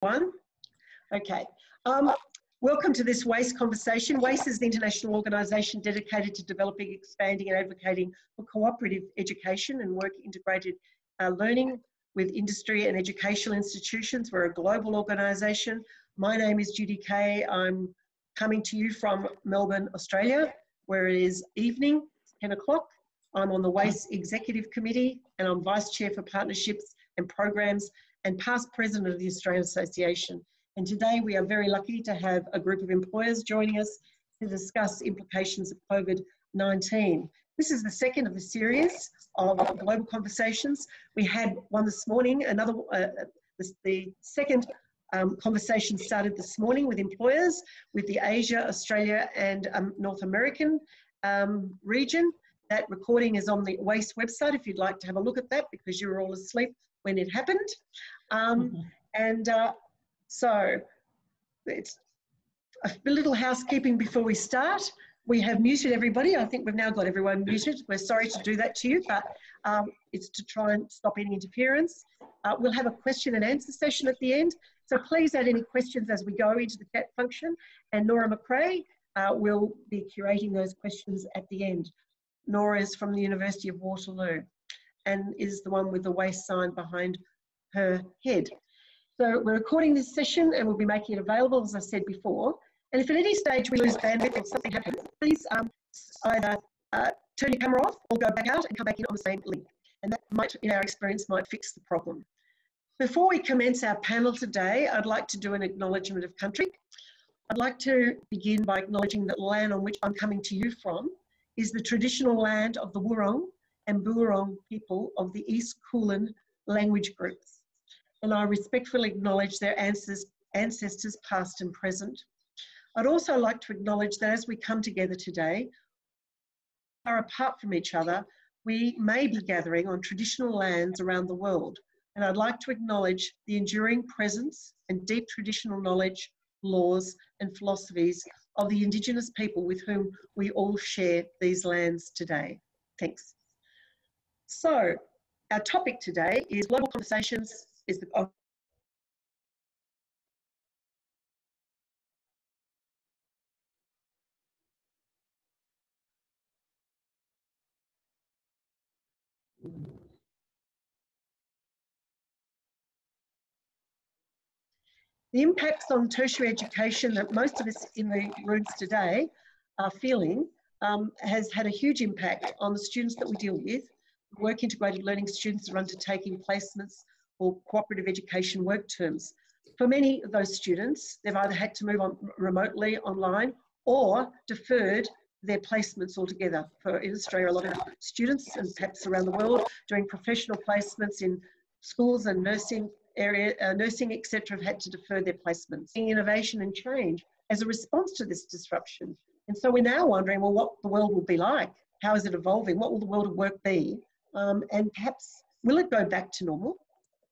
One. Okay. Welcome to this WACE conversation. WACE is the international organisation dedicated to developing, expanding and advocating for cooperative education and work integrated learning with industry and educational institutions. We're a global organisation. My name is Judy Kay. I'm coming to you from Melbourne, Australia, where it is evening, 10 o'clock. I'm on the WACE Executive Committee and I'm Vice Chair for Partnerships and Programs and past President of the Australian Association. And today we are very lucky to have a group of employers joining us to discuss implications of COVID-19. This is the second of a series of global conversations. We had one this morning, the second conversation started this morning with employers, with the Asia, Australia and North American region. That recording is on the WACE website if you'd like to have a look at that, because you were all asleep when it happened. So it's a little housekeeping before we start. We have muted everybody. I think we've now got everyone muted. We're sorry to do that to you, but it's to try and stop any interference. We'll have a question and answer session at the end. So please add any questions as we go into the chat function. And Nora McRae will be curating those questions at the end. Nora is from the University of Waterloo and is the one with the WACE sign behind her head. So we're recording this session and we'll be making it available, as I said before. And if at any stage we lose bandwidth or something happens, please either turn your camera off or go back out and come back in on the same link. And that might, in our experience, might fix the problem. Before we commence our panel today, I'd like to do an acknowledgement of country. I'd like to begin by acknowledging that the land on which I'm coming to you from is the traditional land of the Wurrung and Burrung people of the East Kulin language groups. And I respectfully acknowledge their ancestors past and present. I'd also like to acknowledge that as we come together today, are apart from each other, we may be gathering on traditional lands around the world. And I'd like to acknowledge the enduring presence and deep traditional knowledge, laws and philosophies of the Indigenous people with whom we all share these lands today. Thanks. So our topic today is global conversations. The impacts on tertiary education that most of us in the rooms today are feeling has had a huge impact on the students that we deal with. Work integrated learning students are undertaking placements or cooperative education work terms. For many of those students, they've either had to move on remotely online or deferred their placements altogether. In Australia, a lot of students and perhaps around the world doing professional placements in schools and nursing etc. have had to defer their placements. Innovation and change as a response to this disruption. And so we're now wondering, well, what the world will be like? How is it evolving? What will the world of work be? And perhaps, will it go back to normal?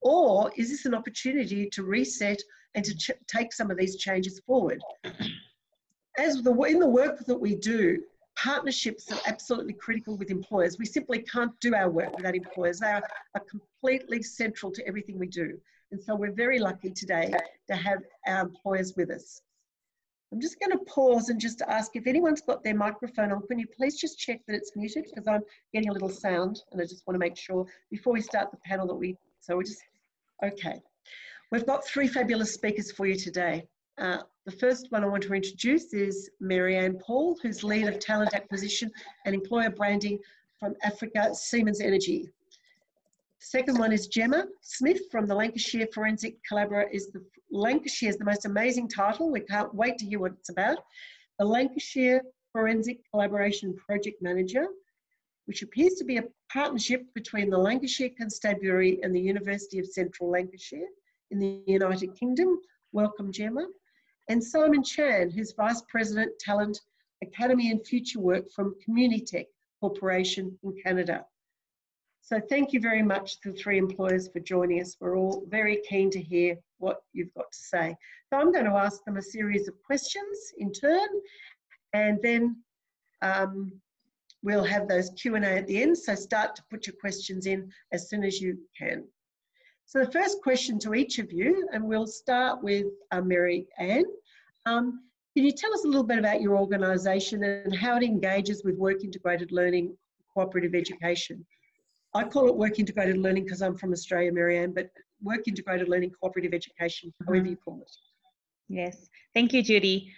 Or is this an opportunity to reset and to take some of these changes forward? In the work that we do, partnerships are absolutely critical with employers. We simply can't do our work without employers. They are completely central to everything we do. And so we're very lucky today to have our employers with us. I'm just going to pause and just ask if anyone's got their microphone on, can you please just check that it's muted, because I'm getting a little sound and I just want to make sure before we start the panel that okay. We've got three fabulous speakers for you today. The first one I want to introduce is Marianne Paul, who's lead of talent acquisition and employer branding from Africa Siemens Energy. Second one is Gemma Smith from the Lancashire Forensic Collaborator. Lancashire is the most amazing title. We can't wait to hear what it's about. The Lancashire Forensic Collaboration Project Manager, which appears to be a partnership between the Lancashire Constabulary and the University of Central Lancashire in the United Kingdom. Welcome, Gemma. And Simon Chan, who's Vice President, Talent, Academy and Future Work from Communitech Corporation in Canada. So thank you very much to the three employers for joining us. We're all very keen to hear what you've got to say. So I'm going to ask them a series of questions in turn, and then we'll have those Q&A at the end. So start to put your questions in as soon as you can. So the first question to each of you, and we'll start with Mary Ann. Can you tell us a little bit about your organisation and how it engages with work integrated learning, cooperative education? I call it work integrated learning because I'm from Australia, Mary Ann, but work integrated learning, cooperative education, however you call it. Yes, thank you, Judy.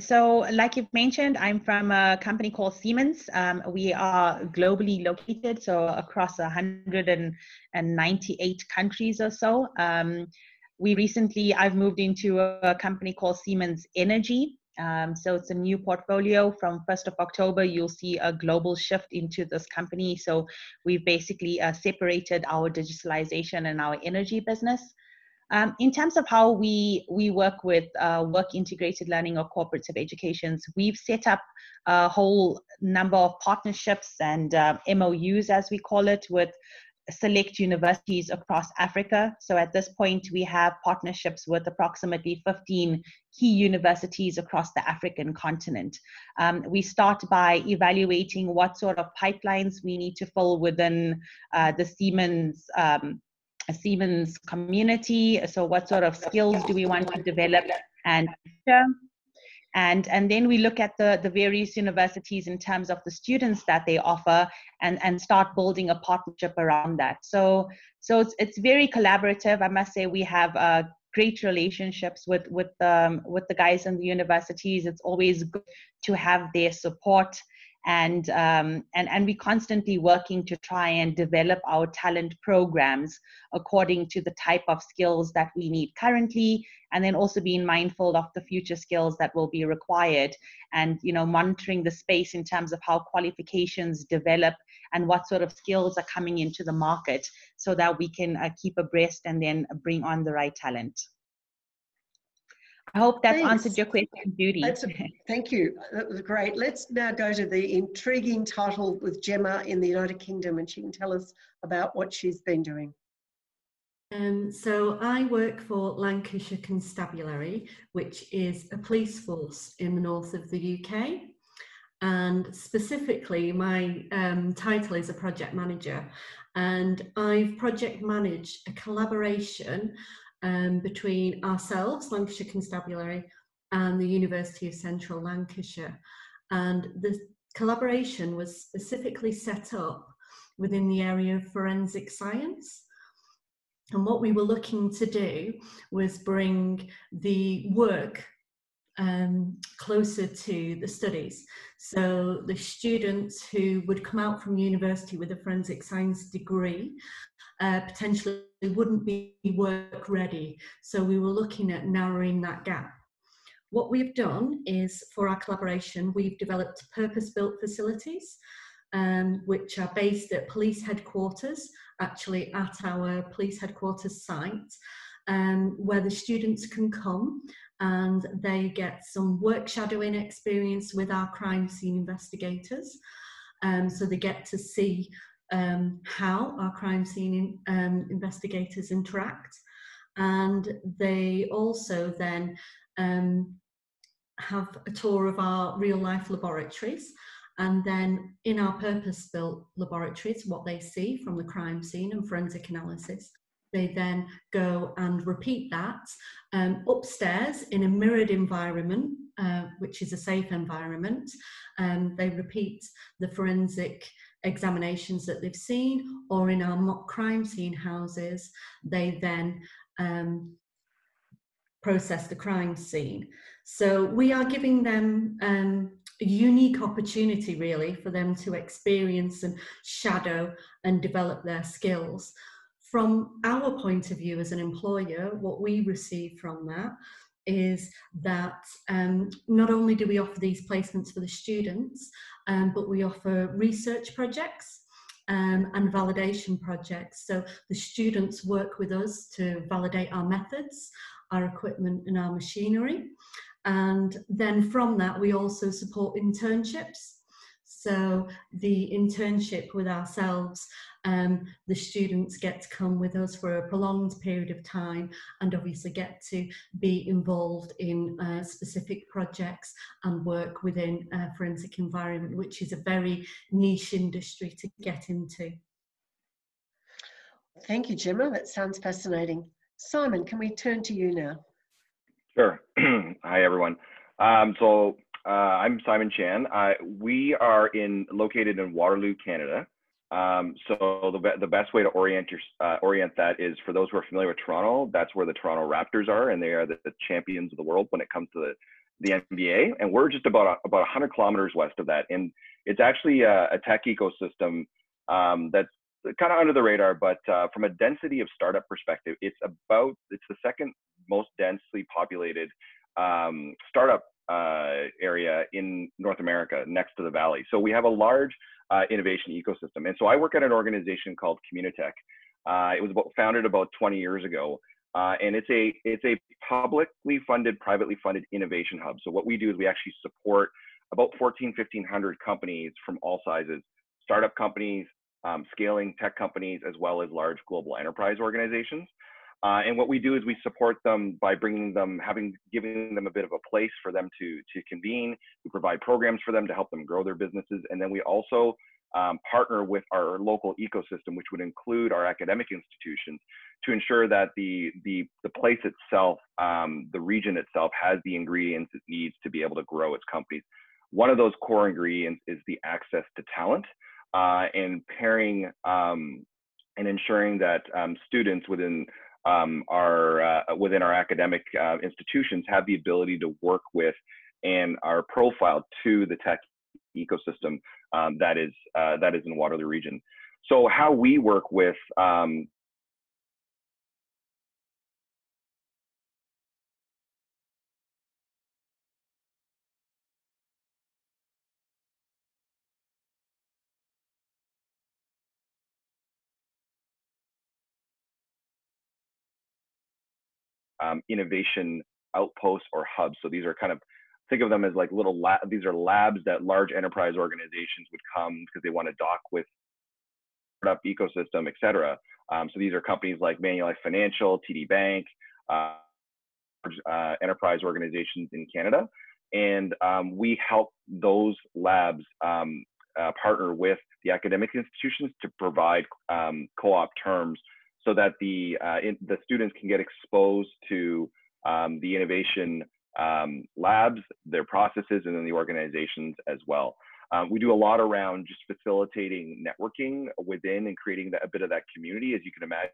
So like you've mentioned, I'm from a company called Siemens. We are globally located, so across 198 countries or so. I've moved into a company called Siemens Energy. So it's a new portfolio. From 1st of October, you'll see a global shift into this company. So we've basically separated our digitalization and our energy business. In terms of how we work with work integrated learning or cooperative educations, we've set up a whole number of partnerships and MOUs, as we call it, with select universities across Africa. So at this point, we have partnerships with approximately 15 key universities across the African continent. We start by evaluating what sort of pipelines we need to fill within the Siemens community. So what sort of skills do we want to develop and then we look at the various universities in terms of the students that they offer and start building a partnership around that. So it's very collaborative. I must say we have great relationships with the guys in the universities. It's always good to have their support. And we're constantly working to try and develop our talent programs according to the type of skills that we need currently, and then also being mindful of the future skills that will be required, and monitoring the space in terms of how qualifications develop and what sort of skills are coming into the market, so that we can keep abreast and then bring on the right talent. I hope that's answered your question, Judy. Thank you. That was great. Let's now go to the intriguing title with Gemma in the United Kingdom, and she can tell us about what she's been doing. So I work for Lancashire Constabulary, which is a police force in the north of the UK. And specifically, my title is a project manager, and I've project managed a collaboration between ourselves, Lancashire Constabulary, and the University of Central Lancashire. And the collaboration was specifically set up within the area of forensic science. And what we were looking to do was bring the work closer to the studies. So the students who would come out from university with a forensic science degree potentially wouldn't be work ready. So we were looking at narrowing that gap. What we've done is, for our collaboration, we've developed purpose-built facilities which are based at police headquarters, actually at our police headquarters site, where the students can come and they get some work shadowing experience with our crime scene investigators. So they get to see how our crime scene investigators interact, and they also then have a tour of our real life laboratories. And then in our purpose-built laboratories, what they see from the crime scene and forensic analysis, they then go and repeat that upstairs in a mirrored environment, which is a safe environment. They repeat the forensic examinations that they've seen, or in our mock crime scene houses, they then process the crime scene. So we are giving them a unique opportunity, really, for them to experience and shadow and develop their skills. From our point of view as an employer, what we receive from that is that not only do we offer these placements for the students, but we offer research projects and validation projects. So the students work with us to validate our methods, our equipment and our machinery. And then from that, we also support internships. So the internship with ourselves, the students get to come with us for a prolonged period of time and obviously get to be involved in specific projects and work within a forensic environment, which is a very niche industry to get into. Thank you, Gemma. That sounds fascinating. Simon, can we turn to you now? Sure. Hi, everyone. I'm Simon Chan. We are located in Waterloo, Canada. So the best way to orient that is, for those who are familiar with Toronto, that's where the Toronto Raptors are, and they are the champions of the world when it comes to the NBA. And we're just about 100 kilometers west of that. And it's actually a tech ecosystem that's kind of under the radar, but from a density of startup perspective, it's the second most densely populated startup area in North America, next to the Valley. So we have a large innovation ecosystem. And so I work at an organization called Communitech. It was founded about 20 years ago. And it's a publicly funded, privately funded innovation hub. So what we do is we actually support about 1,500 companies from all sizes, startup companies, scaling tech companies, as well as large global enterprise organizations. And what we do is we support them by giving them a bit of a place for them to convene. We provide programs for them to help them grow their businesses. And then we also partner with our local ecosystem, which would include our academic institutions, to ensure that the place itself, the region itself, has the ingredients it needs to be able to grow its companies. One of those core ingredients is the access to talent, and pairing and ensuring that students within our academic institutions have the ability to work with and are profiled to the tech ecosystem that is in Waterloo region. So how we work with innovation outposts or hubs. So these are think of them as like little these are labs that large enterprise organizations would come because they want to dock with startup ecosystem, et cetera. So these are companies like Manulife Financial, TD Bank, enterprise organizations in Canada. And we help those labs partner with the academic institutions to provide co-op terms, so that the students can get exposed to the innovation labs, their processes, and then the organizations as well. We do a lot around just facilitating networking within and creating a bit of that community. As you can imagine,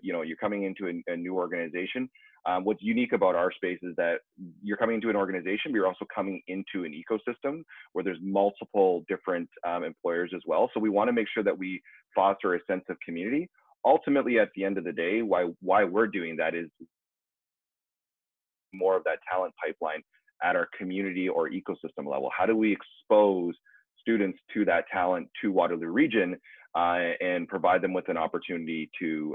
you're coming into a new organization. What's unique about our space is that you're coming into an organization, but you're also coming into an ecosystem where there's multiple different employers as well. So we want to make sure that we foster a sense of community. Ultimately, at the end of the day, why we're doing that is more of that talent pipeline at our community or ecosystem level. How do we expose students to that talent to Waterloo region and provide them with an opportunity to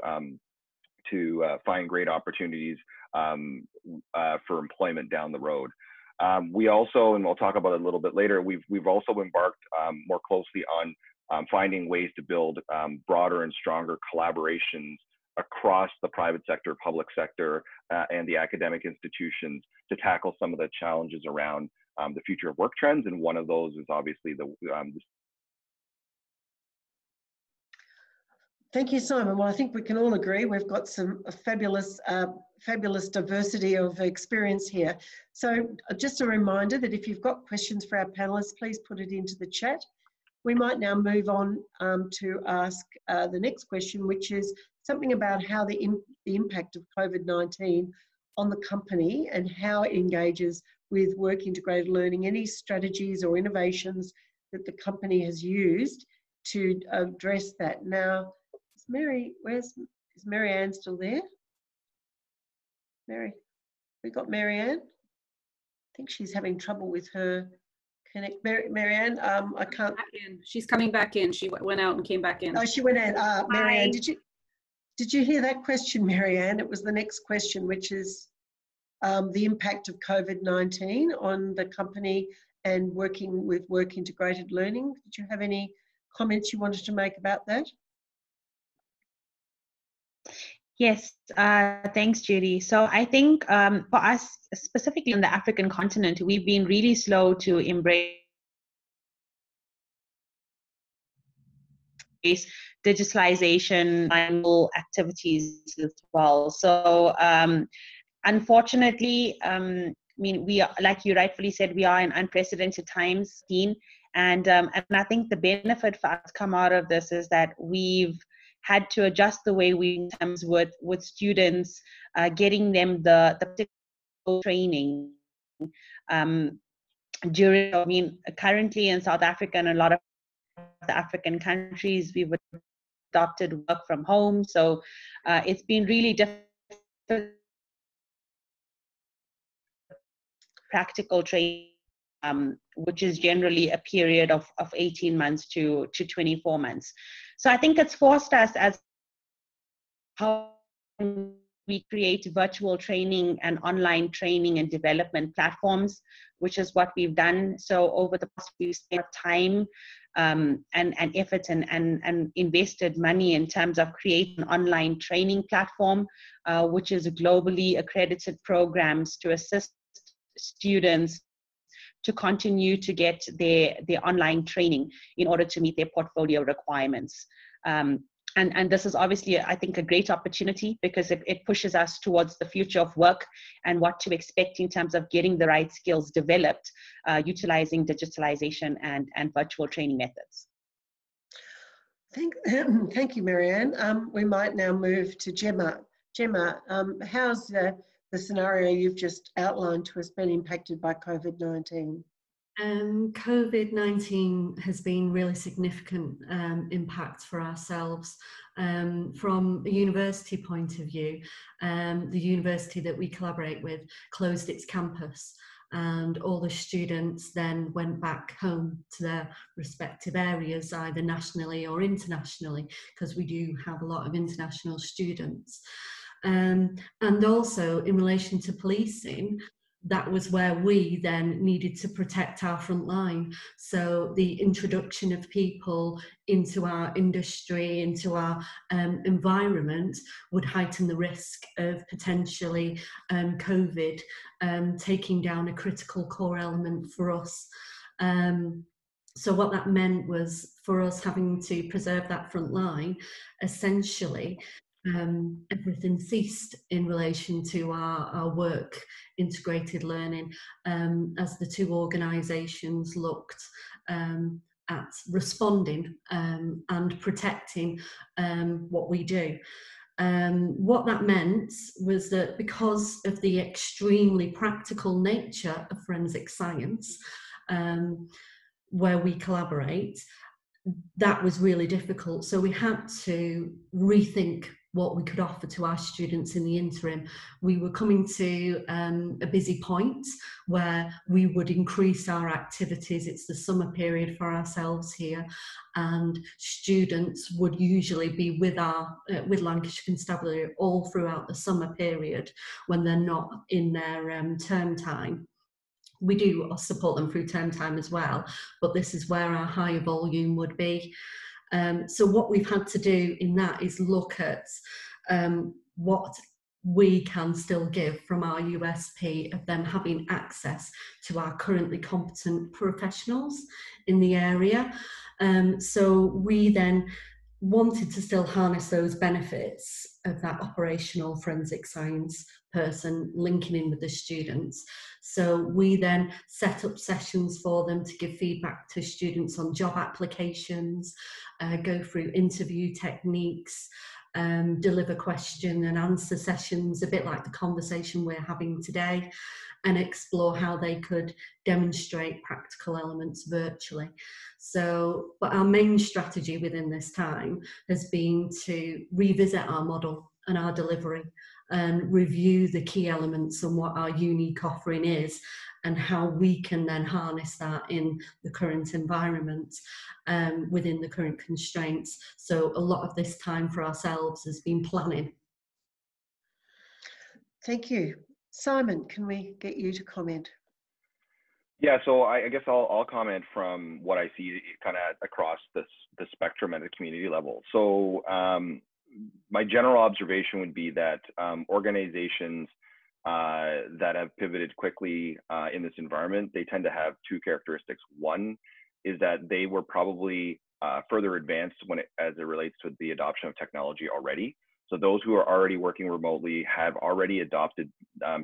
find great opportunities for employment down the road. We also, and we'll talk about it a little bit later, we've also embarked more closely on finding ways to build broader and stronger collaborations across the private sector, public sector, and the academic institutions to tackle some of the challenges around the future of work trends. And one of those is obviously Thank you, Simon. Well, I think we can all agree we've got some fabulous diversity of experience here. So just a reminder that if you've got questions for our panelists, please put it into the chat. We might now move on to ask the next question, which is something about how the impact of COVID-19 on the company and how it engages with work integrated learning, any strategies or innovations that the company has used to address that. Now, is Mary Ann still there? We got Mary Ann? I think she's having trouble with her connect. Mary Ann, I can't. She's coming back in. She went out and came back in. Oh, she went in. Mary Ann, did you hear that question, Mary Ann? It was the next question, which is the impact of COVID-19 on the company and working with work integrated learning. Did you have any comments you wanted to make about that? Yes, thanks, Judy. So I think for us, specifically on the African continent, we've been really slow to embrace embrace digitalization, manual activities as well. So unfortunately, I mean, we are, like you rightfully said, we are in unprecedented times, and I think the benefit for us to come out of this is that we've had to adjust the way we terms with students, getting them the particular training during. I mean, currently in South Africa and a lot of the African countries, we've adopted work from home, so it's been really difficult. Practical training, which is generally a period of 18 months to 24 months. So I think it's forced us as how we create virtual training and online training and development platforms, which is what we've done. So over the past, we've spent time and effort and invested money in terms of creating an online training platform, which is globally accredited programs to assist students to continue to get their online training in order to meet their portfolio requirements. And this is obviously, I think, a great opportunity because it pushes us towards the future of work and what to expect in terms of getting the right skills developed, utilizing digitalization and virtual training methods. Thank you, Marianne. We might now move to Gemma. Gemma, how's the scenario you've just outlined to us been impacted by COVID-19? COVID-19 has been really significant impact for ourselves. From a university point of view, the university that we collaborate with closed its campus, and all the students then went back home to their respective areas, either nationally or internationally, because we do have a lot of international students. And also in relation to policing, that was where we then needed to protect our front line. So the introduction of people into our industry, into our environment, would heighten the risk of potentially COVID taking down a critical core element for us. So what that meant was for us having to preserve that front line, essentially, everything ceased in relation to our work integrated learning as the two organisations looked at responding and protecting what we do. What that meant was that because of the extremely practical nature of forensic science, where we collaborate, that was really difficult. So we had to rethink what we could offer to our students in the interim. We were coming to a busy point where we would increase our activities. It's the summer period for ourselves here, and students would usually be with Lancashire Constabulary all throughout the summer period when they're not in their term time. We do support them through term time as well, but this is where our higher volume would be. So what we've had to do in that is look at what we can still give from our USP of them having access to our currently competent professionals in the area. So we then wanted to still harness those benefits of that operational forensic science person linking in with the students. So we then set up sessions for them to give feedback to students on job applications, go through interview techniques, deliver question and answer sessions, a bit like the conversation we're having today, and explore how they could demonstrate practical elements virtually. So, but our main strategy within this time has been to revisit our model and our delivery and review the key elements and what our unique offering is and how we can then harness that in the current environment within the current constraints. So a lot of this time for ourselves has been planning. Thank you. Simon, can we get you to comment? Yeah, so I guess I'll comment from what I see kind of across the spectrum at a community level. So my general observation would be that organizations that have pivoted quickly in this environment, they tend to have two characteristics. One is that they were probably further advanced as it relates to the adoption of technology already. So those who are already working remotely have already adopted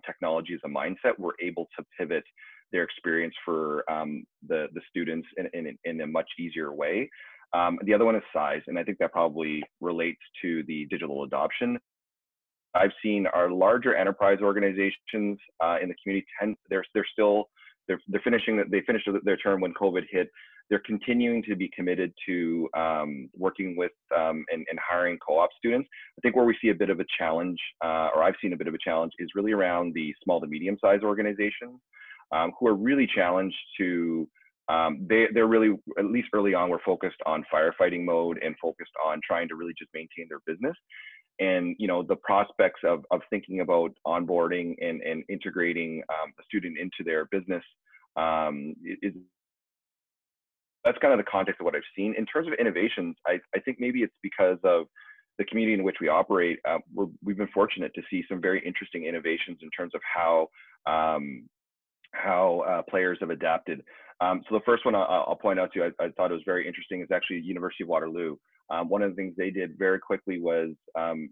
technology as a mindset. We're able to pivot their experience for the students in a much easier way. The other one is size, and I think that probably relates to the digital adoption. I've seen our larger enterprise organizations in the community they finished their term when COVID hit. They're continuing to be committed to working with and hiring co-op students. I think where we see a bit of a challenge, or I've seen a bit of a challenge, is really around the small to medium-sized organizations who are really challenged to. They're really, at least early on, we're focused on firefighting mode and focused on trying to really just maintain their business. And the prospects of thinking about onboarding and integrating a student into their business that's kind of the context of what I've seen. In terms of innovations, I think maybe it's because of the community in which we operate. We've been fortunate to see some very interesting innovations in terms of how players have adapted. So the first one I'll point out to you, I thought it was very interesting, is actually University of Waterloo. One of the things they did very quickly was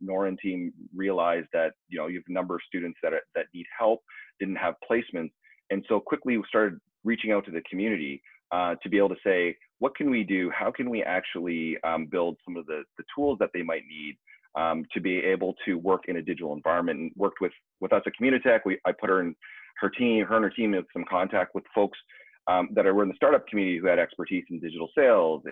Nora and team realized that you have a number of students that need help, didn't have placements, and so quickly we started reaching out to the community to be able to say, what can we do? How can we actually build some of the tools that they might need to be able to work in a digital environment? And worked with us at Communitech. I put her and her team in some contact with folks that were in the startup community who had expertise in digital sales.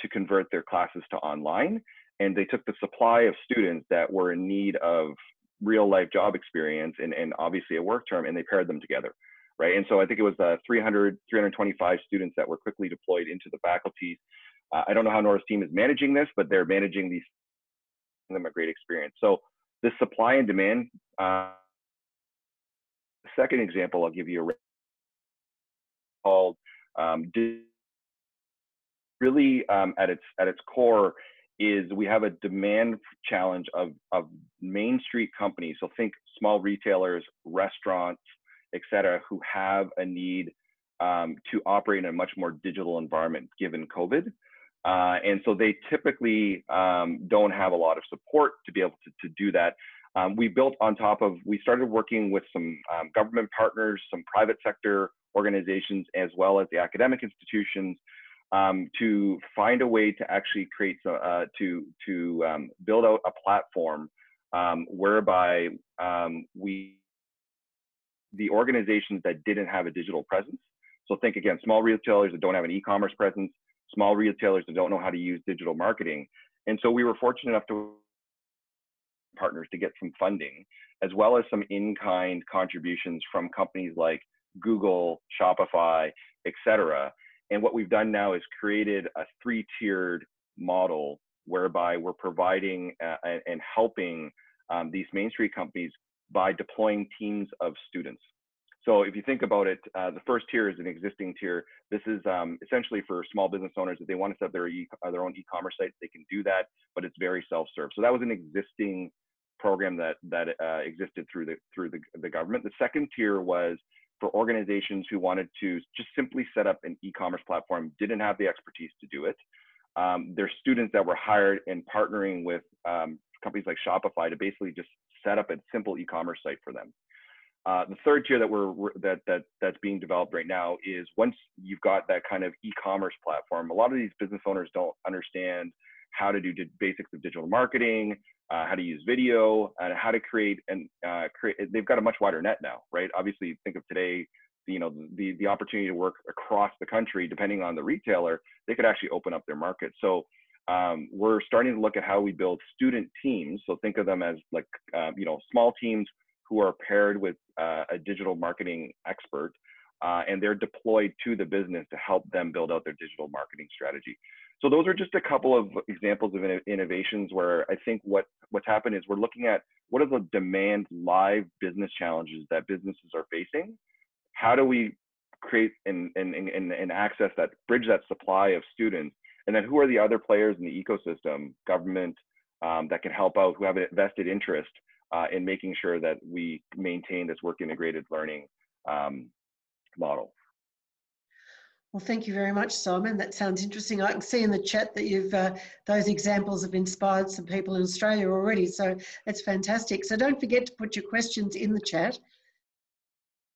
To convert their classes to online, and they took the supply of students that were in need of real life job experience and obviously a work term, and they paired them together, right? And so I think it was 325 students that were quickly deployed into the faculties. I don't know how Nora's team is managing this, but they're managing these, giving them a great experience. So this supply and demand. Second example I'll give you called really at its core is we have a demand challenge of Main Street companies. So think small retailers, restaurants, et cetera, who have a need to operate in a much more digital environment given COVID. And so they typically don't have a lot of support to be able to do that. We built on top of, we started working with some government partners, some private sector organizations, as well as the academic institutions, to find a way to actually create, to build out a platform whereby the organizations that didn't have a digital presence, so think again, small retailers that don't have an e-commerce presence, small retailers that don't know how to use digital marketing. And so we were fortunate enough to partners to get some funding, as well as some in-kind contributions from companies like Google, Shopify, et cetera. And what we've done now is created a 3-tiered model whereby we're providing and helping these Main Street companies by deploying teams of students. So if you think about it, the first tier is an existing tier. This is essentially for small business owners. If they want to set their own e-commerce sites, they can do that, but it's very self-serve. So that was an existing program that existed through the government. The second tier was for organizations who wanted to just simply set up an e-commerce platform, didn't have the expertise to do it. There's students that were hired and partnering with companies like Shopify to basically just set up a simple e-commerce site for them. The third tier that's being developed right now is once you've got that kind of e-commerce platform, a lot of these business owners don't understand how to do basics of digital marketing, how to use video, and how to create they've got a much wider net now, right? Obviously, think of today, the opportunity to work across the country, depending on the retailer, they could actually open up their market. So we're starting to look at how we build student teams. So think of them as like, small teams who are paired with a digital marketing expert, and they're deployed to the business to help them build out their digital marketing strategy. So those are just a couple of examples of innovations where I think what's happened is we're looking at what are the demand live business challenges that businesses are facing. How do we create and access that, bridge that supply of students? And then who are the other players in the ecosystem, government, that can help out, who have a vested interest in making sure that we maintain this work integrated learning model? Well, thank you very much, Simon. That sounds interesting. I can see in the chat that you've those examples have inspired some people in Australia already, so that's fantastic. So don't forget to put your questions in the chat.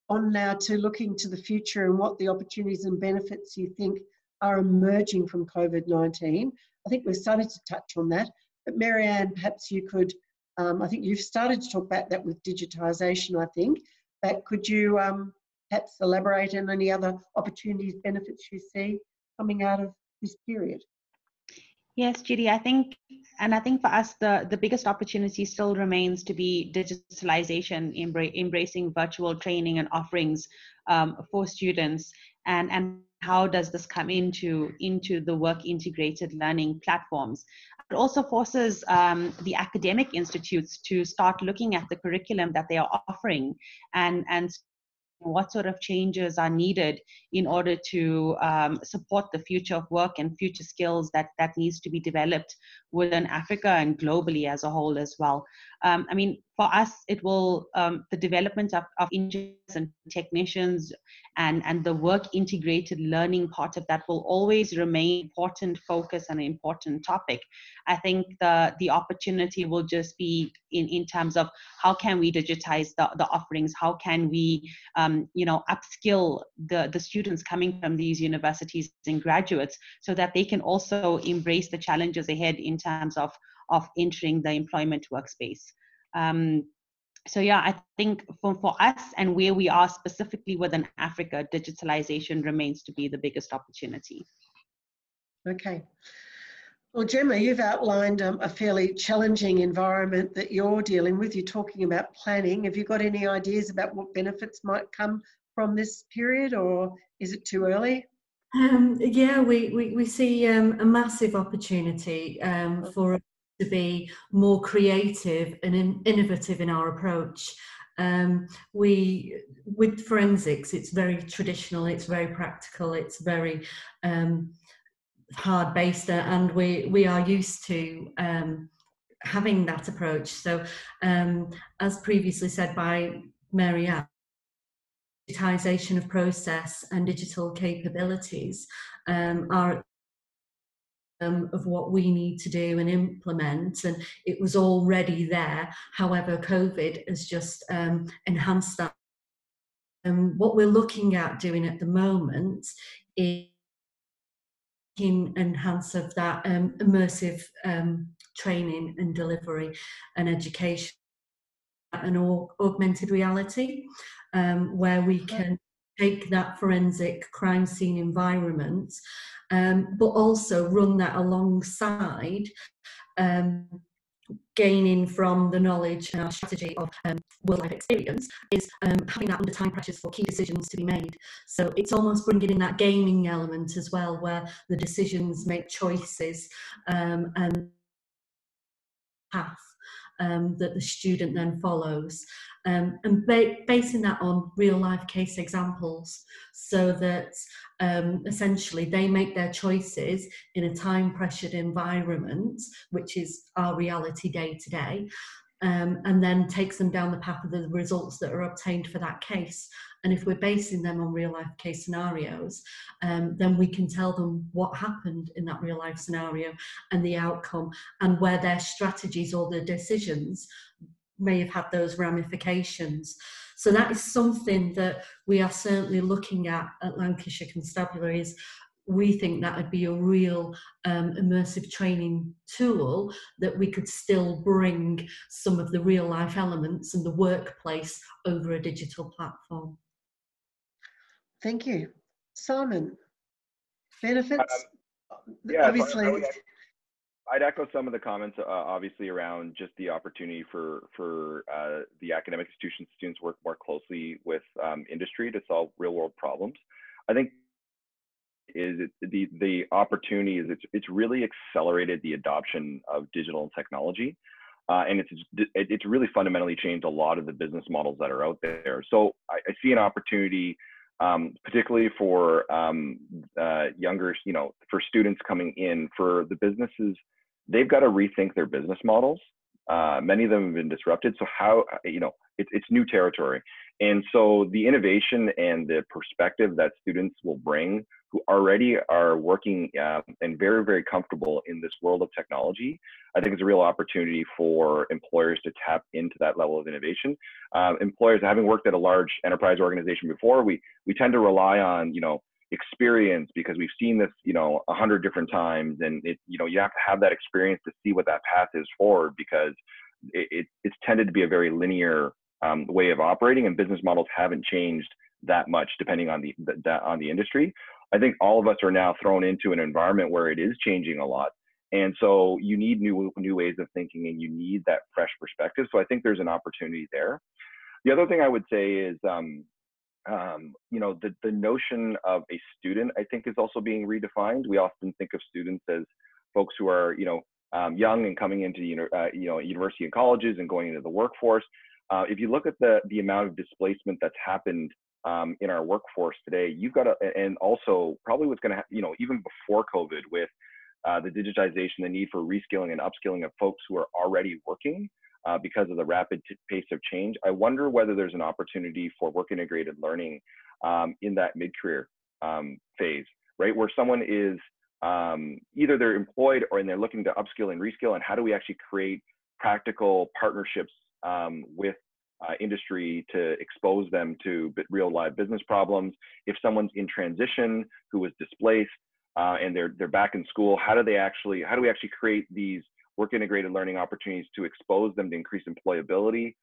On now to looking to the future and what the opportunities and benefits you think are emerging from COVID-19. I think we've started to touch on that, but Marianne, perhaps you could, I think you've started to talk about that with digitisation, I think, but could you perhaps elaborate on any other opportunities, benefits you see coming out of this period? Yes, Judy, I think for us, the biggest opportunity still remains to be digitalization, embracing virtual training and offerings for students, and how does this come into the work integrated learning platforms. It also forces the academic institutes to start looking at the curriculum that they are offering and what sort of changes are needed in order to support the future of work and future skills that needs to be developed within Africa and globally as a whole as well. I mean, for us, it will, the development of engineers and technicians and the work integrated learning part of that will always remain important focus and an important topic. I think the opportunity will just be in terms of how can we digitize the offerings, how can we upskill the students coming from these universities and graduates so that they can also embrace the challenges ahead in terms of entering the employment workspace. So yeah, I think for us and where we are specifically within Africa, digitalization remains to be the biggest opportunity. Okay. Well, Gemma, you've outlined a fairly challenging environment that you're dealing with. You're talking about planning. Have you got any ideas about what benefits might come from this period, or is it too early? Yeah, we see a massive opportunity for us to be more creative and innovative in our approach. With forensics, it's very traditional, it's very practical, it's very hard-based, and we are used to having that approach. So, as previously said by Marianne, digitization of process and digital capabilities are of what we need to do and implement, and it was already there. However, COVID has just enhanced that. What we're looking at doing at the moment is enhance of that immersive training and delivery and education and augmented reality, where we can take that forensic crime scene environment, but also run that alongside gaining from the knowledge and our strategy of world life experience is having that under time pressures for key decisions to be made. So it's almost bringing in that gaming element as well, where the decisions make choices and path that the student then follows, and basing that on real life case examples, so that essentially they make their choices in a time pressured environment, which is our reality day to day, and then takes them down the path of the results that are obtained for that case. And if we're basing them on real life case scenarios, then we can tell them what happened in that real life scenario and the outcome, and where their strategies or their decisions may have had those ramifications. So that is something that we are certainly looking at Lancashire Constabulary. Is we think that would be a real immersive training tool that we could still bring some of the real life elements and the workplace over a digital platform. Thank you. Simon, benefits? Yeah, obviously. So I'd echo some of the comments, obviously, around just the opportunity for the academic institutions, students work more closely with industry to solve real world problems. I think the opportunity is it's really accelerated the adoption of digital technology, and it's really fundamentally changed a lot of the business models that are out there. So I see an opportunity particularly for younger, for students coming in. For the businesses, they've got to rethink their business models. Many of them have been disrupted. So how, it's new territory. And so the innovation and the perspective that students will bring who already are working and very, very comfortable in this world of technology, I think is a real opportunity for employers to tap into that level of innovation. Employers, having worked at a large enterprise organization before, we tend to rely on, experience because we've seen this, 100 different times, and you have to have that experience to see what that path is forward, because it's tended to be a very linear way of operating, and business models haven't changed that much depending on the industry. I think all of us are now thrown into an environment where it is changing a lot, and so you need new ways of thinking, and you need that fresh perspective. So I think there's an opportunity there. The other thing I would say is, the notion of a student, I think, is also being redefined. We often think of students as folks who are, young and coming into, university and colleges and going into the workforce. If you look at the amount of displacement that's happened in our workforce today, you've got to, and also probably what's going to happen, even before COVID, with the digitization, the need for reskilling and upskilling of folks who are already working because of the rapid pace of change. I wonder whether there's an opportunity for work integrated learning in that mid-career phase, right? Where someone is either they're employed or they're looking to upskill and reskill, and how do we actually create practical partnerships with industry to expose them to real live business problems? If someone's in transition who was displaced and they're back in school, how do we actually create these work integrated learning opportunities to expose them to increase employability?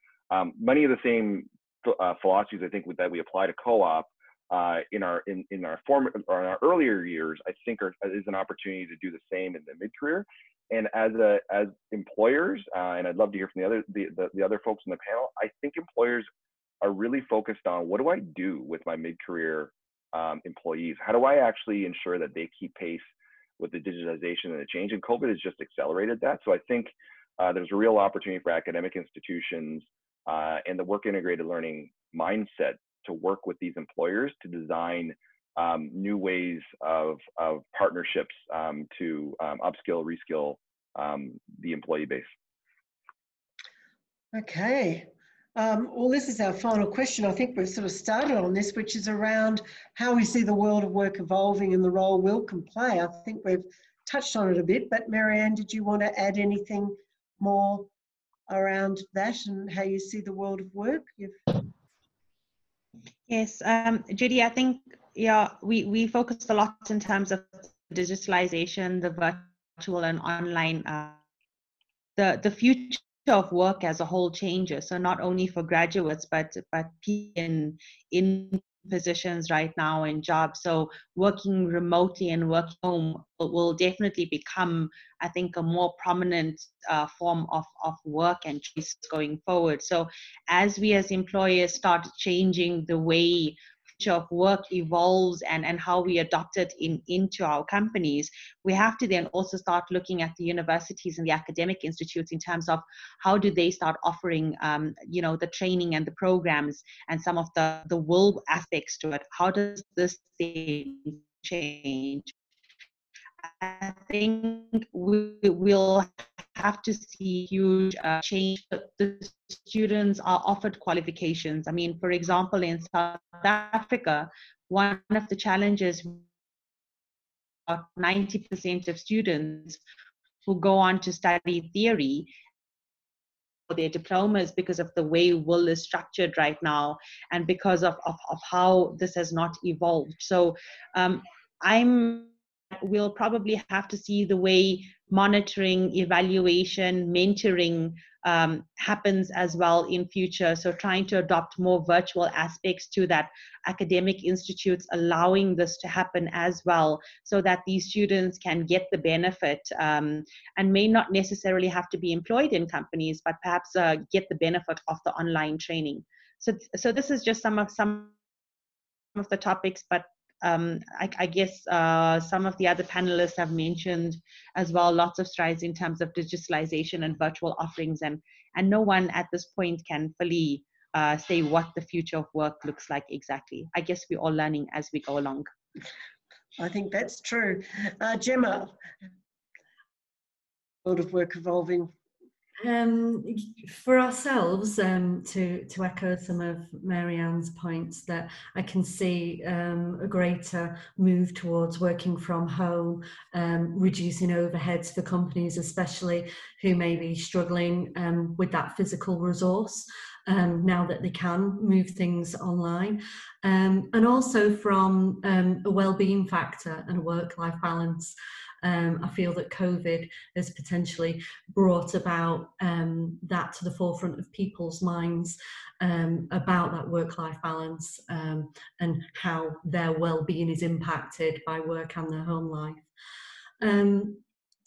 Many of the same philosophies, I think, that we apply to co-op in our earlier years, I think is an opportunity to do the same in the mid-career. And as employers, and I'd love to hear from the other folks in the panel, I think employers are really focused on, what do I do with my mid-career employees? How do I actually ensure that they keep pace with the digitization and the change? And COVID has just accelerated that. So I think there's a real opportunity for academic institutions and the work integrated learning mindset to work with these employers to design new ways of partnerships to upskill, reskill the employee base. Okay. Well, this is our final question. I think we've sort of started on this, which is around how we see the world of work evolving and the role will can play. I think we've touched on it a bit, but Marianne, did you want to add anything more around that and how you see the world of work? Yes, Judy, I think, we focused a lot in terms of digitalization, the virtual and online. The future of work as a whole changes. So not only for graduates, but people in positions right now in jobs. So working remotely and working home will definitely become, I think, a more prominent form of work and choice going forward. So as we as employers start changing the way of work evolves and how we adopt it into our companies, we have to then also start looking at the universities and the academic institutes in terms of how do they start offering the training and the programs and some of the will aspects to it. How does this thing change? I think we'll have to see huge change. The students are offered qualifications. I mean, for example, in South Africa, one of the challenges, 90% of students who go on to study theory for their diplomas because of the way WIL is structured right now and because of how this has not evolved. So we'll probably have to see the way monitoring, evaluation, mentoring happens as well in future. So trying to adopt more virtual aspects to that, academic institutes allowing this to happen as well, so that these students can get the benefit and may not necessarily have to be employed in companies, but perhaps get the benefit of the online training. So this is just some of the topics, but I guess some of the other panelists have mentioned as well lots of strides in terms of digitalization and virtual offerings, and no one at this point can fully say what the future of work looks like exactly. I guess we're all learning as we go along. I think that's true. Gemma, world of work evolving. For ourselves, to echo some of Marianne's points, that I can see a greater move towards working from home, reducing overheads for companies, especially who may be struggling with that physical resource, now that they can move things online. And also from a well-being factor and a work-life balance. I feel that COVID has potentially brought about that to the forefront of people's minds, about that work-life balance, and how their well-being is impacted by work and their home life.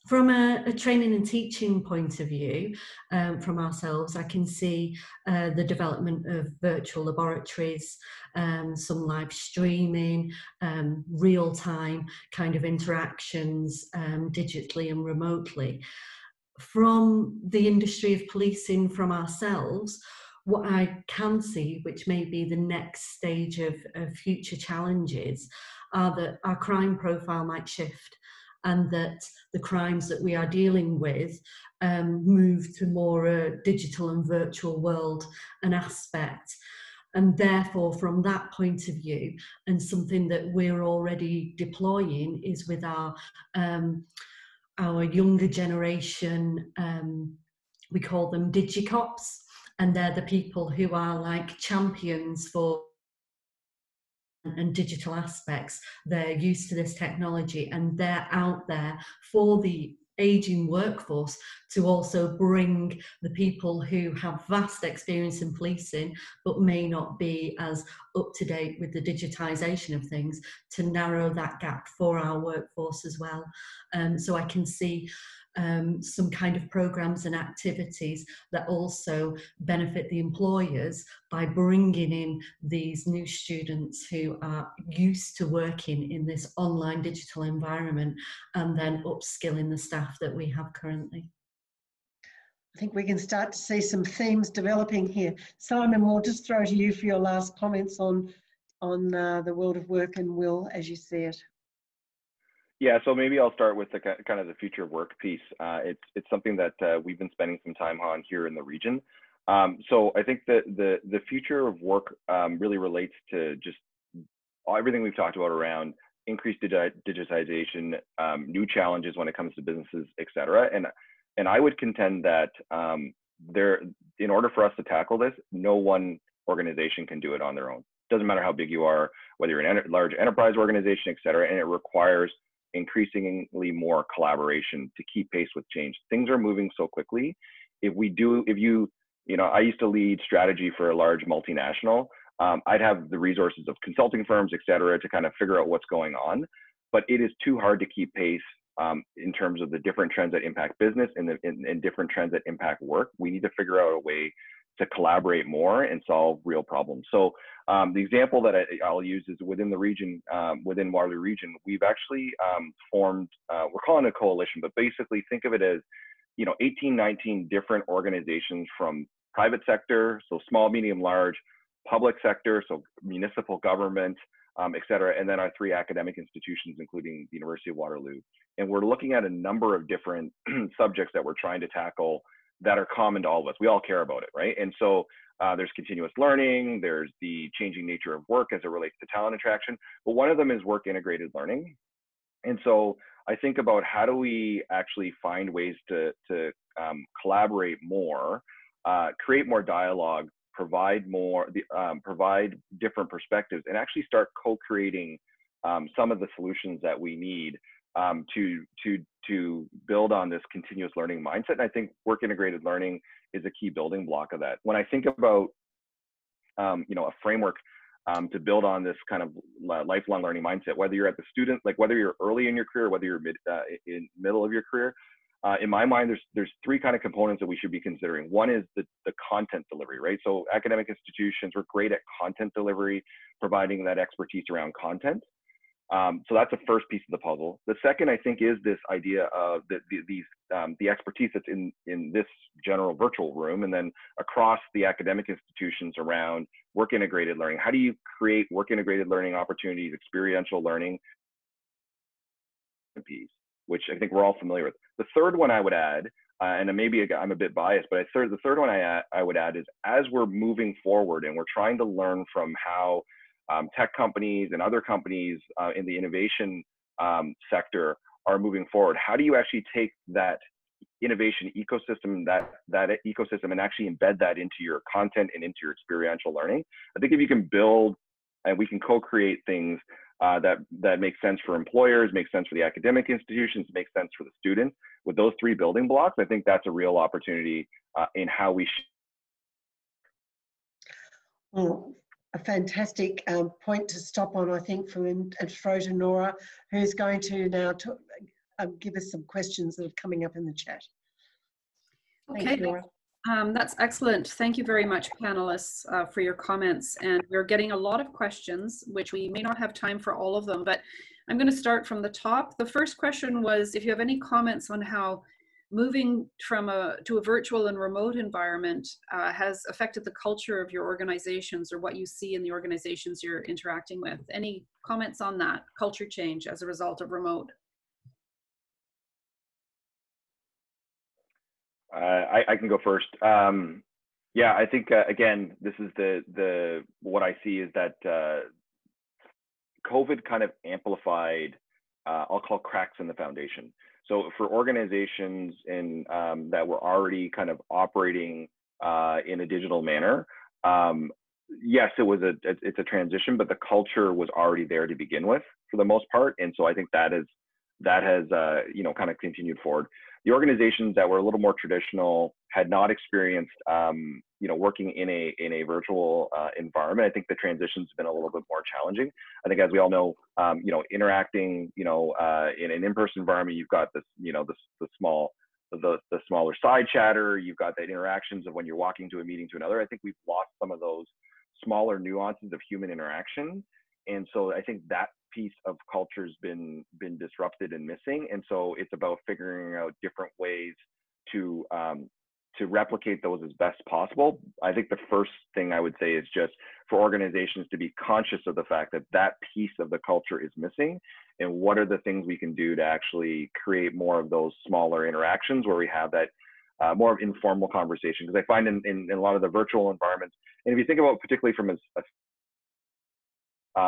From a training and teaching point of view, from ourselves, I can see the development of virtual laboratories, some live streaming, real-time kind of interactions, digitally and remotely. From the industry of policing, from ourselves, what I can see, which may be the next stage of future challenges, are that our crime profile might shift, and that the crimes that we are dealing with move to more a digital and virtual world and aspect. And therefore, from that point of view, and something that we're already deploying is with our younger generation, we call them digicops, and they're the people who are like champions for and digital aspects. They're used to this technology, and they're out there for the aging workforce to also bring the people who have vast experience in policing but may not be as up to date with the digitization of things, to narrow that gap for our workforce as well. So I can see some kind of programs and activities that also benefit the employers by bringing in these new students who are used to working in this online digital environment, and then upskilling the staff that we have currently. I think we can start to see some themes developing here. Simon, we'll just throw to you for your last comments on the world of work, and Will, as you see it. Yeah, so maybe I'll start with the kind of the future of work piece. It's something that we've been spending some time on here in the region. So I think that the future of work really relates to just everything we've talked about around increased digitization, new challenges when it comes to businesses, et cetera. And I would contend that in order for us to tackle this, no one organization can do it on their own. Doesn't matter how big you are, whether you're a large enterprise organization, et cetera, and it requires increasingly more collaboration to keep pace with change. Things are moving so quickly. I used to lead strategy for a large multinational. I'd have the resources of consulting firms, et cetera, to kind of figure out what's going on, but it is too hard to keep pace in terms of the different trends that impact business and different trends that impact work. We need to figure out a way to collaborate more and solve real problems. So the example that I'll use is within the region, within Waterloo region, we've actually formed, we're calling it a coalition, but basically think of it as, 18, 19 different organizations from private sector, so small, medium, large, public sector, so municipal government, et cetera, and then our 3 academic institutions, including the University of Waterloo. And we're looking at a number of different subjects that we're trying to tackle that are common to all of us. We all care about it, right? And so there's continuous learning, there's the changing nature of work as it relates to talent attraction, but one of them is work integrated learning. And so I think about how do we actually find ways to collaborate more, create more dialogue, provide different perspectives, and actually start co-creating some of the solutions that we need to build on this continuous learning mindset. And I think work integrated learning is a key building block of that. When I think about a framework to build on this kind of lifelong learning mindset, whether you're at the student, like whether you're early in your career, whether you're in middle of your career, in my mind, there's 3 kind of components that we should be considering. One is the content delivery, right? So academic institutions, we're great at content delivery, providing that expertise around content. So that's the first piece of the puzzle. The second, I think, is this idea of the expertise that's in this general virtual room, and then across the academic institutions around work integrated learning. How do you create work integrated learning opportunities, experiential learning piece, which I think we're all familiar with. The third one I would add, and maybe I'm a bit biased, but the third one I would add is, as we're moving forward and we're trying to learn from how tech companies and other companies in the innovation sector are moving forward, how do you actually take that innovation ecosystem, that ecosystem, and actually embed that into your content and into your experiential learning? I think if you can build and we can co-create things that make sense for employers, make sense for the academic institutions, make sense for the students, with those three building blocks, I think that's a real opportunity in how we Well, a fantastic point to stop on, I think, and throw to Nora, who's going to now give us some questions that are coming up in the chat. Okay. Thanks, Nora. That's excellent. Thank you very much, panelists, for your comments. And we're getting a lot of questions, which we may not have time for all of them, but I'm going to start from the top. The first question was if you have any comments on how moving to a virtual and remote environment has affected the culture of your organizations, or what you see in the organizations you're interacting with. Any comments on that culture change as a result of remote? I can go first. Yeah, I think again, this is what I see is that COVID kind of amplified, I'll call cracks in the foundation. So for organizations that were already kind of operating in a digital manner, yes, it's a transition, but the culture was already there to begin with for the most part, and so I think that has kind of continued forward. The organizations that were a little more traditional had not experienced working in a virtual environment. I think the transition's been a little bit more challenging. I think, as we all know, interacting in an in-person environment, you've got this the smaller side chatter, you've got the interactions of when you're walking to a meeting to another. I think we've lost some of those smaller nuances of human interaction, and so I think that piece of culture's been disrupted and missing. And so it's about figuring out different ways to replicate those as best possible. I think the first thing I would say is just for organizations to be conscious of the fact that that piece of the culture is missing, and what are the things we can do to actually create more of those smaller interactions where we have that more of informal conversation. Because I find in a lot of the virtual environments, and if you think about particularly from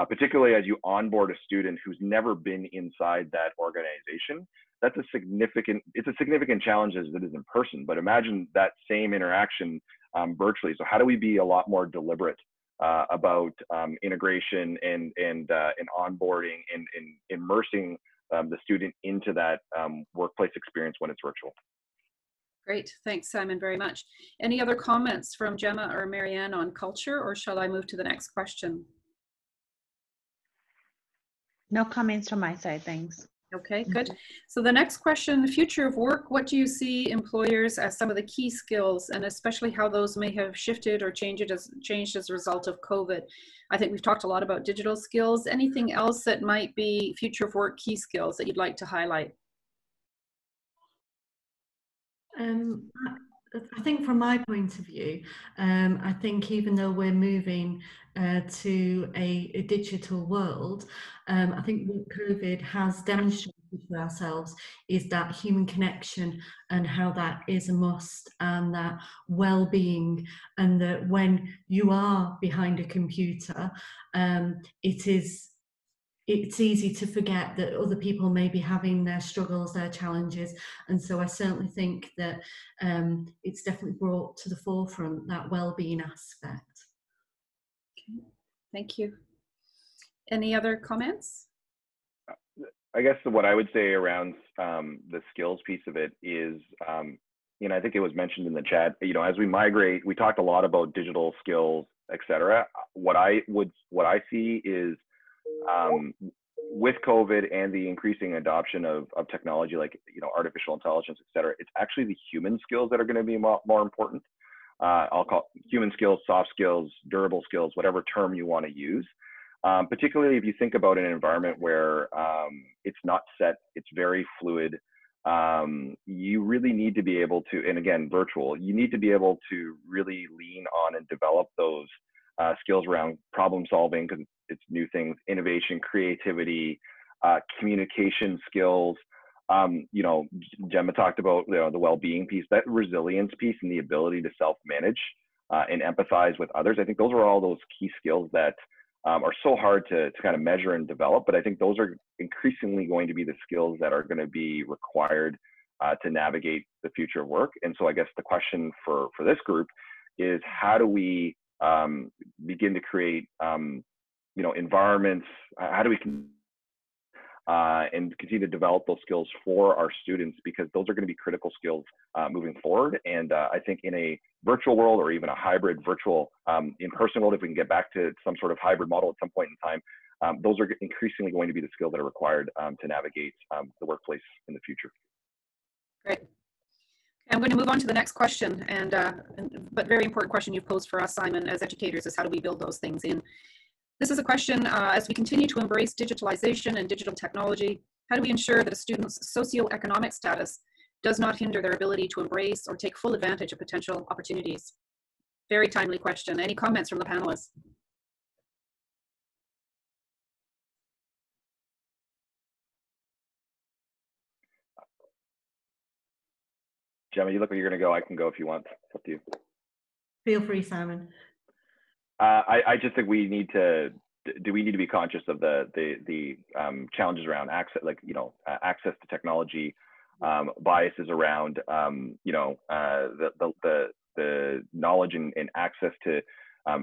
particularly as you onboard a student who's never been inside that organization, it's a significant challenge as it is in person. But imagine that same interaction virtually. So how do we be a lot more deliberate about integration and onboarding and immersing the student into that workplace experience when it's virtual? Great, thanks, Simon, very much. Any other comments from Gemma or Marianne on culture, or shall I move to the next question? No comments from my side, thanks. Okay, good. So the next question, the future of work, what do you see employers as some of the key skills, and especially how those may have shifted or changed as a result of COVID? I think we've talked a lot about digital skills. Anything else that might be future of work key skills that you'd like to highlight? I think from my point of view, I think even though we're moving to a digital world, I think what COVID has demonstrated for ourselves is that human connection and how that is a must, and that well-being, and that when you are behind a computer, it's easy to forget that other people may be having their struggles, their challenges. And so I certainly think that it's definitely brought to the forefront that well-being aspect. Okay. Thank you. Any other comments? I guess what I would say around the skills piece of it is, I think it was mentioned in the chat, as we migrate, we talked a lot about digital skills, et cetera. What I see is, with COVID and the increasing adoption of technology like artificial intelligence, et cetera, it's actually the human skills that are going to be more important. I'll call human skills, soft skills, durable skills, whatever term you want to use. particularly if you think about an environment where it's not set, it's very fluid. You really need to be able to, and again, virtual, you need to be able to really lean on and develop those skills around problem solving, because it's new things, innovation, creativity, communication skills. You know, Gemma talked about, you know, the well-being piece, that resilience piece, and the ability to self-manage and empathize with others. I think those are all those key skills that are so hard to kind of measure and develop, but I think those are increasingly going to be the skills that are going to be required to navigate the future of work. And so I guess the question for this group is, how do we begin to create, you know, environments, how do we and continue to develop those skills for our students, because those are going to be critical skills moving forward. And I think in a virtual world, or even a hybrid virtual in-person world, if we can get back to some sort of hybrid model at some point in time, those are increasingly going to be the skills that are required to navigate the workplace in the future. Great. I'm going to move on to the next question, but very important question you posed for us, Simon, as educators, is how do we build those things in? This is a question, as we continue to embrace digitalization and digital technology, how do we ensure that a student's socioeconomic status does not hinder their ability to embrace or take full advantage of potential opportunities? Very timely question. Any comments from the panelists? Gemma, you look like you're going to go. I can go if you want. It's up to you. Feel free, Simon. I just think we need to. Do we need to be conscious of the challenges around access, like, you know, access to technology, biases around, you know, the knowledge and access to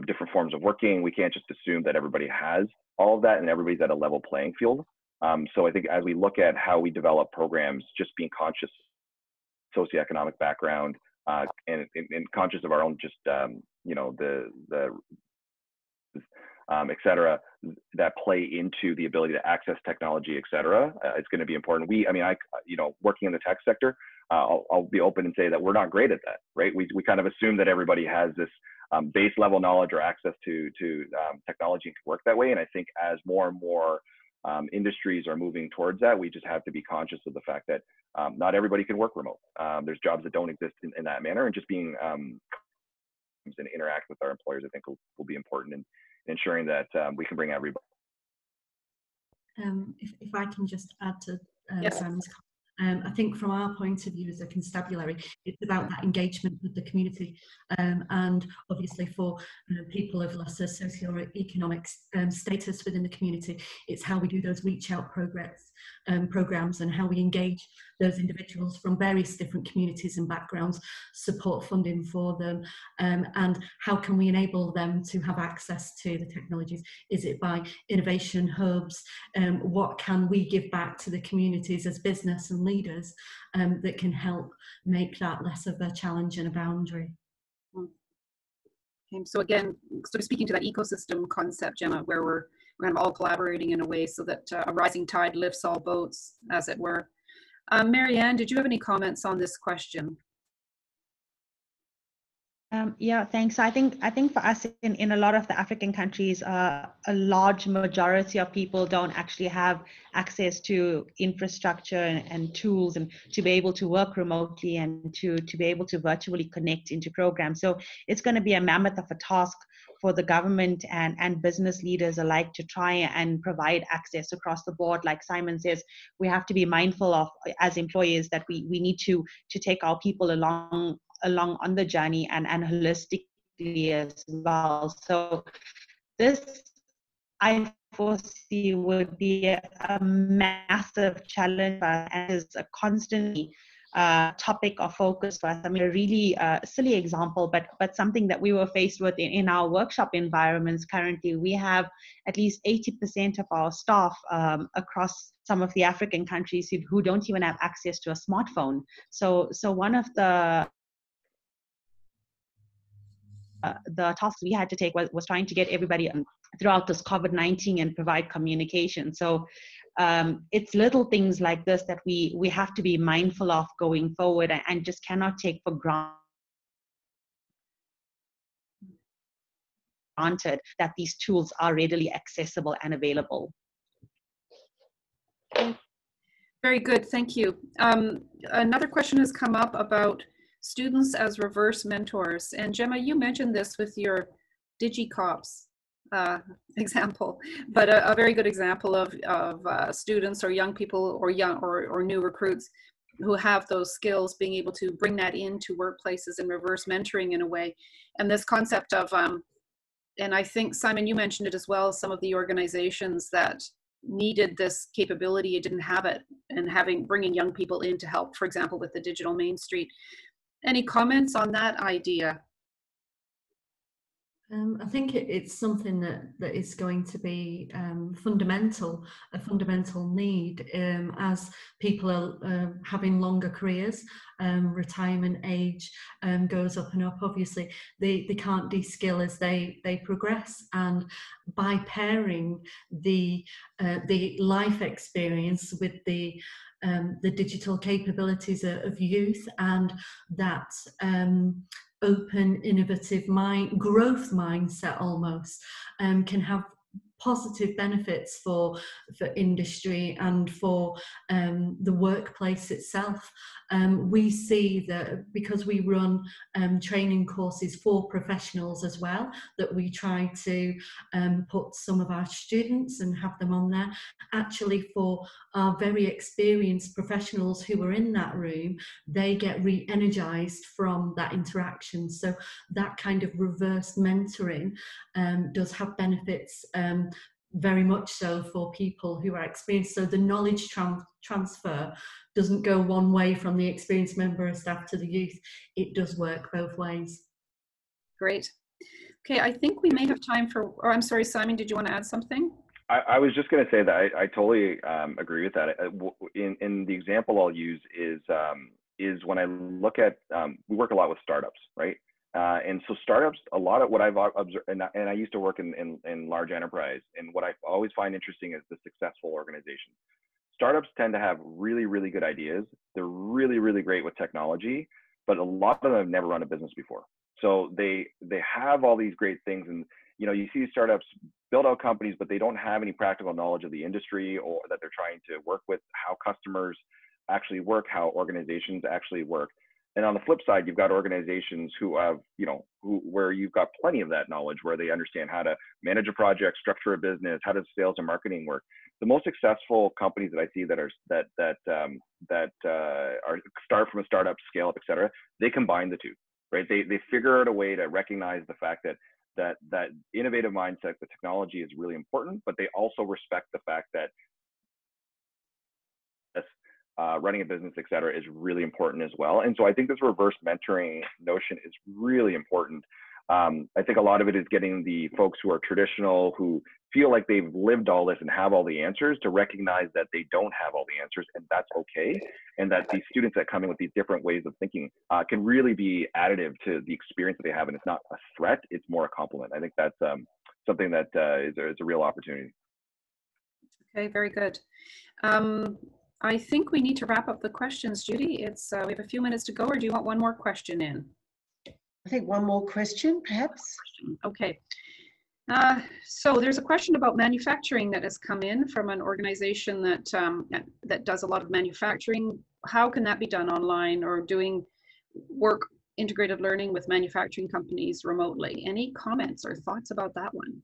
different forms of working. We can't just assume that everybody has all of that and everybody's at a level playing field. So I think as we look at how we develop programs, just being conscious socioeconomic background and conscious of our own, just you know, the et cetera, that play into the ability to access technology, et cetera, it's going to be important. I mean, you know, working in the tech sector, I'll be open and say that we're not great at that, right? We kind of assume that everybody has this base level knowledge or access to technology and can work that way. And I think as more and more industries are moving towards that, we just have to be conscious of the fact that not everybody can work remote. There's jobs that don't exist in that manner, and just being and interact with our employers, I think will be important in ensuring that we can bring everybody. If I can just add to Yes. Simon's comment, I think from our point of view as a constabulary, it's about that engagement with the community, and obviously for people of lesser socioeconomic status within the community, it's how we do those reach out programs and how we engage those individuals from various different communities and backgrounds, support funding for them, and how can we enable them to have access to the technologies? Is it by innovation hubs? What can we give back to the communities as business and leaders that can help make that less of a challenge and a boundary? Okay, so again, sort of speaking to that ecosystem concept, Gemma, where we're kind of all collaborating in a way so that a rising tide lifts all boats, as it were. Marianne, did you have any comments on this question? Yeah, thanks. I think for us in a lot of the African countries, a large majority of people don't actually have access to infrastructure and tools and to be able to work remotely and to be able to virtually connect into programs. So it's going to be a mammoth of a task for the government and business leaders alike to try and provide access across the board. Like Simon says, we have to be mindful of, as employers, that we need to take our people along on the journey and holistically as well. So this, I foresee, would be a massive challenge and is a constantly topic of focus for us. I mean, a really silly example, but something that we were faced with in our workshop environments currently. We have at least 80% of our staff across some of the African countries who don't even have access to a smartphone. So one of the tasks we had to take was trying to get everybody throughout this COVID-19 and provide communication. So it's little things like this that we have to be mindful of going forward and just cannot take for granted granted that these tools are readily accessible and available. Very good, thank you. Another question has come up about students as reverse mentors. And Gemma, you mentioned this with your DigiCops example, but a very good example of students or young people or new recruits who have those skills, being able to bring that into workplaces and reverse mentoring in a way. And this concept of, and I think, Simon, you mentioned it as well, some of the organizations that needed this capability, it didn't have it, and bringing young people in to help, for example, with the Digital Main Street. Any comments on that idea? I think it's something that is going to be a fundamental need as people are having longer careers. Retirement age goes up and up. Obviously, they can't de-skill as they progress, and by pairing the life experience with the digital capabilities of youth and that open, innovative growth mindset almost can have positive benefits for industry and for the workplace itself. We see that because we run training courses for professionals as well, that we try to put some of our students and have them on there. Actually, for our very experienced professionals who are in that room, they get re-energized from that interaction. So that kind of reverse mentoring does have benefits, very much so, for people who are experienced. So the knowledge transfer doesn't go one way from the experienced member of staff to the youth. It does work both ways. Great. Okay, I think we may have time for, or I'm sorry, Simon, did you want to add something? I was just going to say that I totally agree with that. In the example I'll use is when I look at, we work a lot with startups, right? And so startups, a lot of what I've observed, and I used to work in large enterprise, and what I always find interesting is the successful organization. Startups tend to have really, really good ideas. They're really, really great with technology, but a lot of them have never run a business before. So they have all these great things, and you see startups build out companies, but they don't have any practical knowledge of the industry or that they're trying to work with, how customers actually work, how organizations actually work. And on the flip side, you've got organizations who have, where you've got plenty of that knowledge, where they understand how to manage a project, structure a business, how does sales and marketing work. The most successful companies that I see that are start from a startup, scale up, et cetera, they combine the two, right? They figure out a way to recognize the fact that innovative mindset, the technology is really important, but they also respect the fact that running a business, et cetera, is really important as well. And so I think this reverse mentoring notion is really important. I think a lot of it is getting the folks who are traditional, who feel like they've lived all this and have all the answers, to recognize that they don't have all the answers, and that's okay. And that these students that come in with these different ways of thinking can really be additive to the experience that they have. And it's not a threat, it's more a compliment. I think that's something that is a real opportunity. Okay, very good. I think we need to wrap up the questions, Judy. It's we have a few minutes to go, or do you want one more question in? I think one more question, perhaps. Okay. So there's a question about manufacturing that has come in from an organization that does a lot of manufacturing. How can that be done online, or doing work, integrated learning with manufacturing companies remotely? Any comments or thoughts about that one?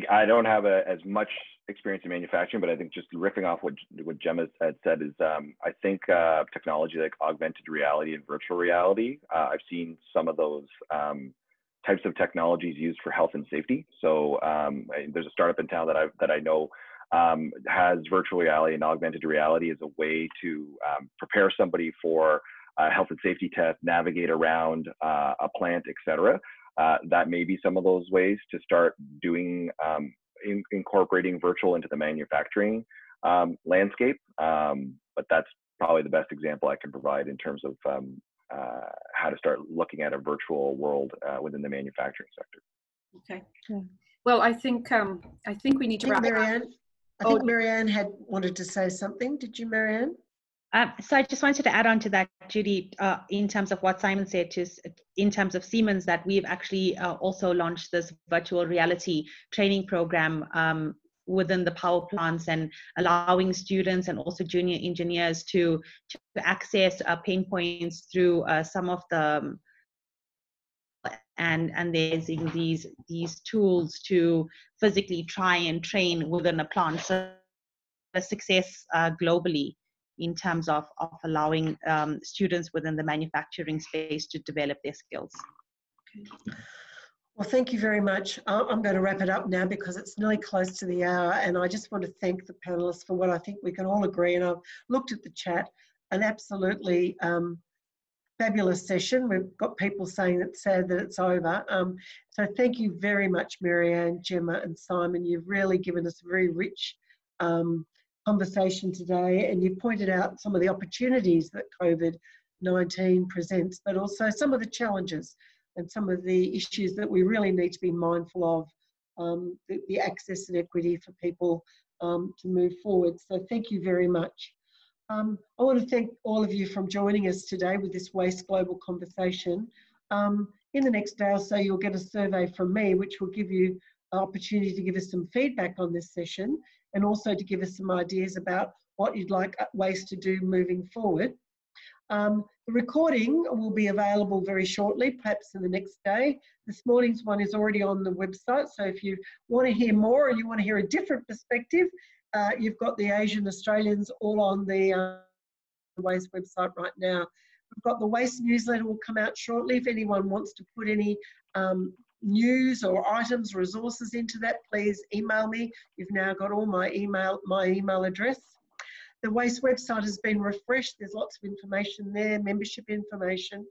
I don't have as much experience in manufacturing, but I think just riffing off what Gemma had said is I think technology like augmented reality and virtual reality, I've seen some of those types of technologies used for health and safety. So there's a startup in town that I know has virtual reality and augmented reality as a way to prepare somebody for a health and safety test, navigate around a plant, et cetera. That may be some of those ways to start doing incorporating virtual into the manufacturing landscape. But that's probably the best example I can provide in terms of how to start looking at a virtual world within the manufacturing sector. Okay. Well, I think we need to wrap up. I think Marianne had wanted to say something. Did you, Marianne? So I just wanted to add on to that, Judy, in terms of what Simon said, in terms of Siemens, that we've actually also launched this virtual reality training program within the power plants, and allowing students and also junior engineers to access pain points through some of the and there's these tools to physically try and train within a plant. So a success globally in terms of allowing students within the manufacturing space to develop their skills. Well, thank you very much. I'm going to wrap it up now because it's nearly close to the hour, and I just want to thank the panelists for what I think we can all agree, and I've looked at the chat, an absolutely fabulous session. We've got people saying it's sad that it's over. So thank you very much, Marianne, Gemma and Simon. You've really given us a very rich conversation today, and you pointed out some of the opportunities that COVID-19 presents, but also some of the challenges and some of the issues that we really need to be mindful of, the access and equity for people to move forward. So thank you very much. I want to thank all of you for joining us today with this WACE Global Conversation. In the next day or so, you'll get a survey from me, which will give you an opportunity to give us some feedback on this session, and also to give us some ideas about what you'd like WACE to do moving forward. The recording will be available very shortly, perhaps in the next day. This morning's one is already on the website, so if you want to hear more and you want to hear a different perspective, you've got the Asian Australians all on the WACE website right now. We've got the WACE newsletter will come out shortly. If anyone wants to put any news or items, resources into that, please email me. You've now got all my email address. The WACE website has been refreshed. There's lots of information there, membership information.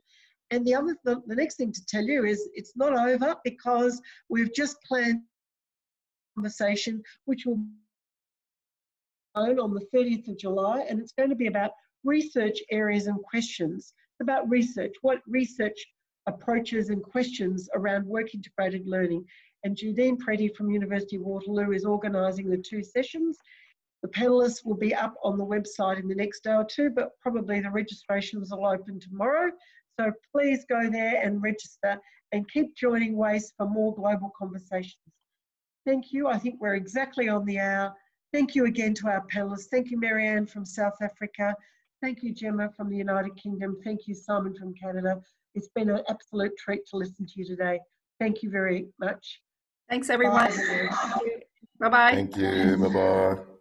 And the next thing to tell you is it's not over, because we've just planned a conversation which will be on the 30th of July, and it's going to be about research areas and questions. It's about research, what research approaches and questions around work integrated learning. And Jul2020 from University of Waterloo is organising the 2 sessions. The panellists will be up on the website in the next day or 2, but probably the registrations will open tomorrow. So please go there and register and keep joining WACE for more global conversations. Thank you. I think we're exactly on the hour. Thank you again to our panellists. Thank you, Marianne from South Africa. Thank you, Gemma from the United Kingdom. Thank you, Simon from Canada. It's been an absolute treat to listen to you today. Thank you very much. Thanks, everyone. Bye. Bye-bye. Thank you. Bye-bye.